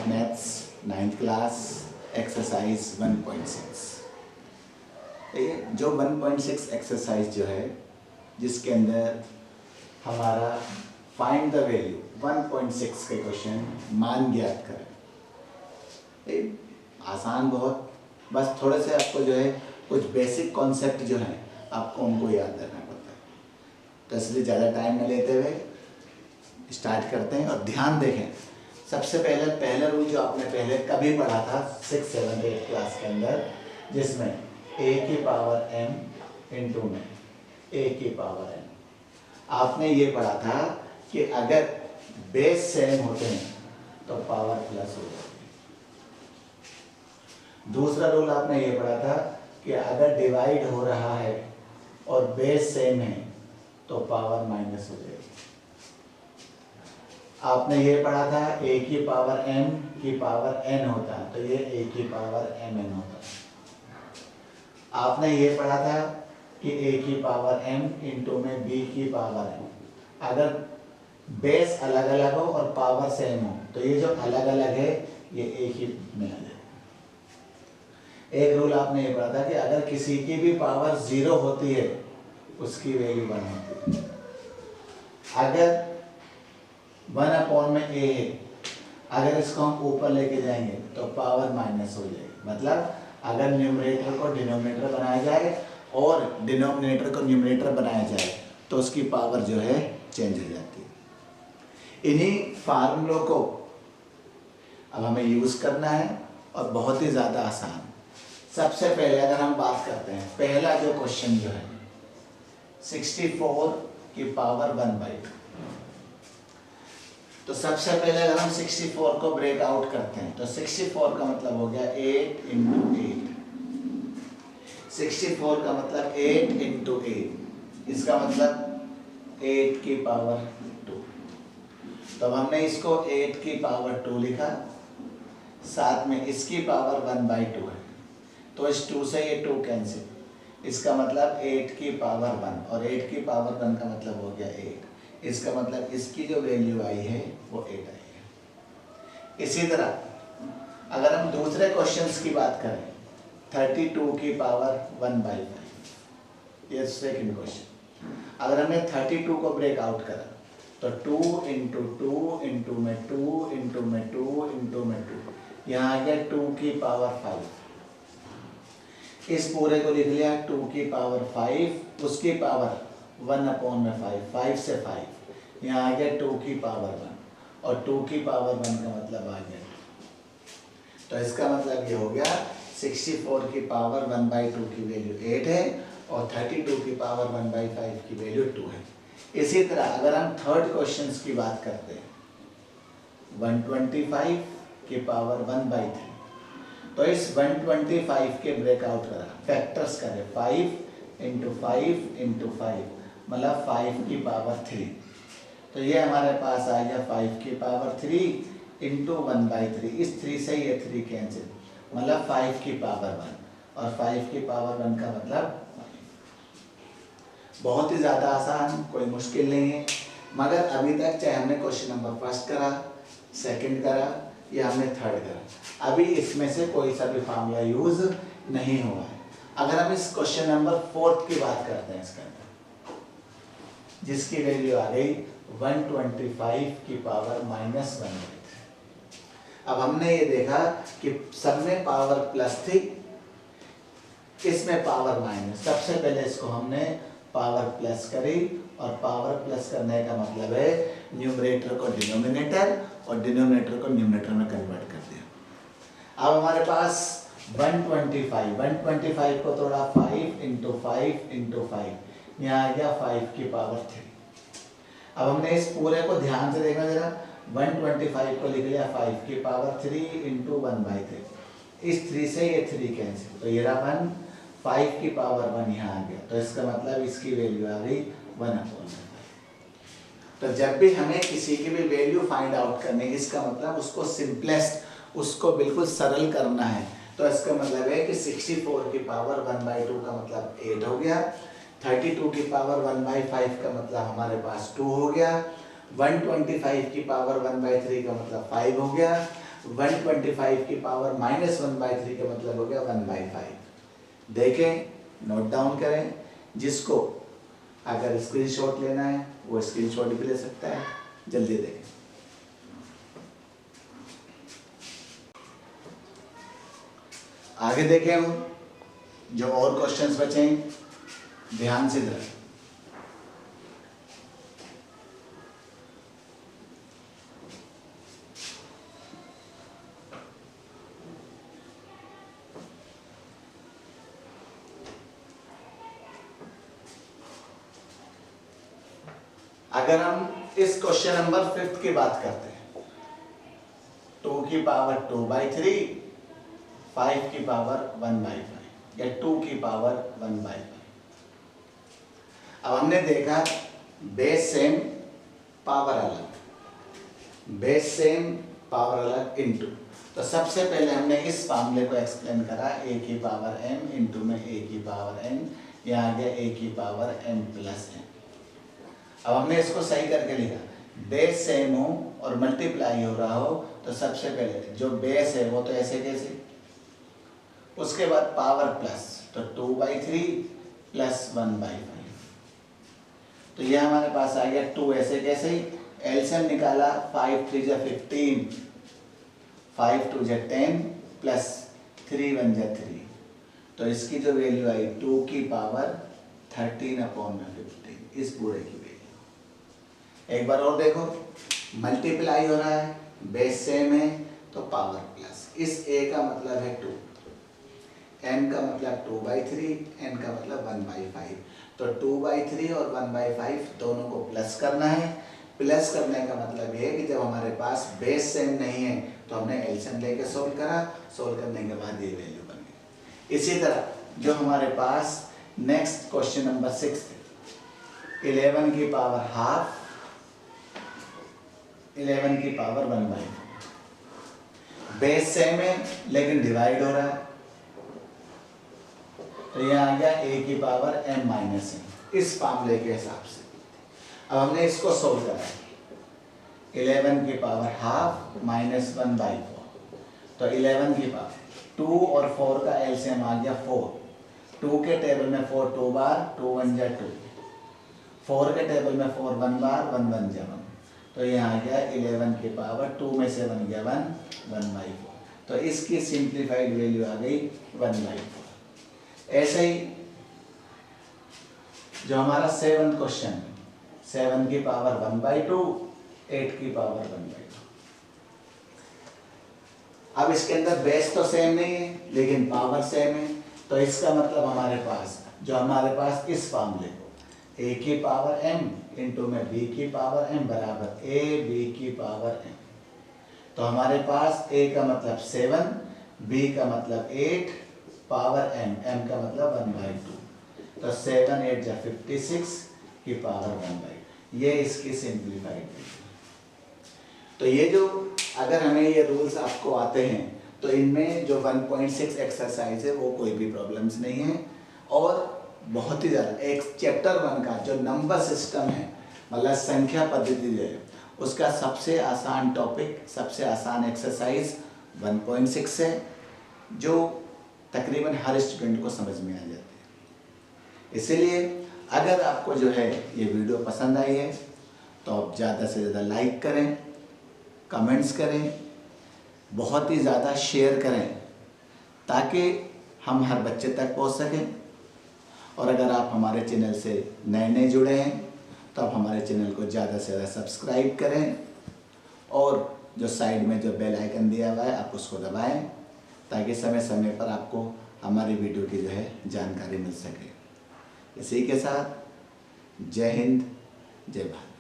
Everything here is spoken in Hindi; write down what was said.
Maths 9th class exercise 1.6। जो 1.6 एक्सरसाइज जो है जिसके अंदर हमारा फाइंड द वैल्यू 1.6 के क्वेश्चन मान ज्ञात करें। आसान बहुत, बस थोड़े से आपको जो है कुछ बेसिक कॉन्सेप्ट जो है आपको उनको याद रखना पड़ता है। तो इसलिए ज़्यादा टाइम न लेते हुए स्टार्ट करते हैं और ध्यान देखें। सबसे पहला रूल जो आपने पहले कभी पढ़ा था 6, 7, 8 क्लास के अंदर, जिसमें a की पावर m इंटू में a की पावर n, आपने ये पढ़ा था कि अगर बेस सेम होते हैं तो पावर प्लस हो जाती है। दूसरा रूल आपने ये पढ़ा था कि अगर डिवाइड हो रहा है और बेस सेम है तो पावर माइनस हो जाएगी। आपने ये पढ़ा था a की पावर m की पावर n होता है तो ये a की पावर mn होता है। आपने ये पढ़ा था कि a की पावर m इंटू में b की पावर n, अगर बेस अलग अलग हो और पावर सेम हो तो ये जो अलग अलग है ये एक ही में आ जाए। एक रूल आपने ये पढ़ा था कि अगर किसी की भी पावर 0 होती है उसकी वैल्यू 1 होती है। अगर 1 में a है, अगर इसको हम ऊपर लेके जाएंगे तो पावर माइनस हो जाएगी। मतलब अगर न्यूमरेटर को डिनोमिनेटर बनाया जाए और डिनोमिनेटर को न्यूमरेटर बनाया जाए तो उसकी पावर जो है चेंज हो जाती है। इन्हीं फार्मूलों को अब हमें यूज़ करना है और बहुत ही ज़्यादा आसान। सबसे पहले अगर हम बात करते हैं, पहला जो क्वेश्चन जो है 64 की पावर 1/2, तो सबसे पहले अगर हम 64 को ब्रेक आउट करते हैं तो 64 का मतलब हो गया 8 इंटू 8। 64 का मतलब 8 इंटू 8, इसका मतलब 8 की पावर 2। तो हमने इसको 8 की पावर 2 लिखा, साथ में इसकी पावर 1/2 है तो इस 2 से ये 2 कैंसिल, इसका मतलब 8 की पावर 1 और 8 की पावर 1 का मतलब हो गया 8। इसका मतलब इसकी जो वैल्यू आई है वो 8 आई है। इसी तरह अगर हम दूसरे क्वेश्चंस की बात करें 32 की पावर 1/5, ये सेकंड क्वेश्चन। अगर हमने 32 को ब्रेक आउट करा तो 2 इंटू 2 इंटू में 2 इंटू में 2 इंटू में 2, यहाँ आ गया 2 की पावर 5। इस पूरे को लिख लिया 2 की पावर 5, उसकी पावर 1/5, 5 से 5, यहाँ आ गया 2 की पावर 1 और 2 की पावर 1 का मतलब आ गया 2। तो इसका मतलब ये हो गया 64 की पावर 1/2 की वैल्यू 8 है और 32 की पावर 1/5 की वैल्यू 2 है। इसी तरह अगर हम थर्ड क्वेश्चन की बात करते हैं 125 की पावर 1/3, तो इस 125 के ब्रेकआउट करा, फैक्टर्स करें 5 इंटू 5 इंटू 5, मतलब 5 की पावर 3। तो ये हमारे पास आ गया 5 की पावर 3 इंटू 1/3। इस 3 से ये 3 कैंसिल, मतलब 5 की पावर 1 और 5 की पावर 1 का मतलब बहुत ही ज़्यादा आसान, कोई मुश्किल नहीं है। मगर अभी तक चाहे हमने क्वेश्चन नंबर फर्स्ट करा, सेकंड करा या हमने थर्ड करा, अभी इसमें से कोई सा भी फार्मूला यूज नहीं हुआ है। अगर हम इस क्वेश्चन नंबर 4 की बात करते हैं, इसके अंदर जिसकी वैल्यू आ गई 125 की पावर -1/3। अब हमने ये देखा कि सब में पावर प्लस थी, इसमें पावर माइनस। सबसे पहले इसको हमने पावर प्लस करी और पावर प्लस करने का मतलब है न्यूमरेटर को डिनोमिनेटर और डिनोमिनेटर को न्यूमरेटर में कन्वर्ट कर दिया। अब हमारे पास 125 को तोड़ा 5 इंटू 5 इंटू 5, यहाँ आ गया 5 की पावर 3। अब हमने इस पूरे को ध्यान से देखना जरा, 125 को लिख लिया 5 की पावर 3 इंटू 1/3। इस 3 से ये 3 कैंसिल, तो ये रहा 1, 5 की पावर 1 यहाँ आ गया, तो इसका मतलब इसकी वैल्यू आ गई 1/5। तो जब भी हमें किसी की भी वैल्यू फाइंड आउट करनी है, इसका मतलब उसको सिंपलेस्ट, उसको बिल्कुल सरल करना है। तो इसका मतलब है कि 64 की पावर 1/2 का मतलब 8 हो गया, 32 की पावर 1/5 का मतलब हमारे पास 2 हो गया, 125 की पावर 1/3 का मतलब 5 हो गया, 125 की पावर -1/3 का मतलब हो गया 1/5। देखें, नोट डाउन करें। जिसको अगर स्क्रीनशॉट लेना है वो स्क्रीनशॉट भी ले सकता है। जल्दी देखें। आगे देखें हम जो और क्वेश्चंस बचे हैं, ध्यान से देखें। अगर हम इस क्वेश्चन नंबर 5 की बात करते हैं, 2 की पावर 2/3, 5 की पावर 1/5 या 2 की पावर 1/5। अब हमने देखा बेस सेम पावर अलग, बेस सेम पावर अलग इनटू। तो सबसे पहले हमने इस फार्मूले को एक्सप्लेन करा, a की पावर m इंटू में a की पावर n, यहाँ आ गया a की पावर m प्लस n। अब हमने इसको सही करके लिखा, बेस सेम हो और मल्टीप्लाई हो रहा हो तो सबसे पहले जो बेस है वो तो ऐसे कैसे, उसके बाद पावर प्लस, तो 2/3 प्लस 1/5। तो ये हमारे पास आ गया 2 ऐसे कैसे, एलसीएम निकाला, 5 3 जा 15, 5 2 जा 10 प्लस 3 1 जा 3। तो इसकी जो वैल्यू आई 2 की पावर 13/15, इस पूरे की वैल्यू। एक बार और देखो, मल्टीप्लाई हो रहा है, बेस सेम है तो पावर प्लस, इस a का मतलब है 2, n का मतलब 2/3, n का मतलब 1/5। तो 2/3 और 1/5 दोनों को प्लस करना है। प्लस करने का मतलब ये है कि जब हमारे पास बेस सेम नहीं है तो हमने एलसीएम लेके सोल्व करा, सोल्व करने के बाद ये वैल्यू बन गई। इसी तरह जो हमारे पास नेक्स्ट क्वेश्चन नंबर 6 थे, 11 की पावर हाफ, 11 की पावर 1/4। बेस सेम है लेकिन डिवाइड हो रहा है, तो यहाँ आ गया a की पावर m माइनस n, इस फार्मूले के हिसाब से। अब हमने इसको सोल्व करा, 11 की पावर हाफ माइनस 1/4, तो 11 की पावर 2 और 4 का एलसीएम आ गया 4। 2 के टेबल में 4 2 बार, 2 1 जा 2, 4 के टेबल में 4 1 बार, 1 1 जा 1। तो यहाँ आ गया 11 की पावर 2 में से 1 गया 1, 1/4। तो इसकी सिंप्लीफाइड वैल्यू आ गई 1/4। ऐसे ही जो हमारा 7th क्वेश्चन, 7 की पावर 1/2, 8 की पावर 1/2। अब इसके अंदर बेस तो सेम नहीं है लेकिन पावर सेम है, तो इसका मतलब हमारे पास जो हमारे पास इस फार्मूले को a की पावर m इंटू में b की पावर m बराबर a b की पावर m। तो हमारे पास a का मतलब 7, b का मतलब 8, पावर m, m का मतलब 1/2। तो 7 8 जा 56 की पावर 1/2, ये इसकी सिंप्लीफाइड। तो ये जो अगर हमें ये रूल्स आपको आते हैं तो इनमें जो 1.6 एक्सरसाइज है वो कोई भी प्रॉब्लम्स नहीं है। और बहुत ही ज़्यादा एक चैप्टर 1 का जो नंबर सिस्टम है, मतलब संख्या पद्धति जो है, उसका सबसे आसान टॉपिक, सबसे आसान एक्सरसाइज 1.6 है, जो तकरीबन हर स्टूडेंट को समझ में आ जाती है। इसीलिए अगर आपको जो है ये वीडियो पसंद आई है तो आप ज़्यादा से ज़्यादा लाइक करें, कमेंट्स करें, बहुत ही ज़्यादा शेयर करें ताकि हम हर बच्चे तक पहुंच सकें। और अगर आप हमारे चैनल से नए जुड़े हैं तो आप हमारे चैनल को ज़्यादा से ज़्यादा सब्सक्राइब करें और जो साइड में जो बेल आइकन दिया हुआ है आप उसको दबाएं ताकि समय समय पर आपको हमारी वीडियो की जो है जानकारी मिल सके। इसी के साथ जय हिंद, जय भारत।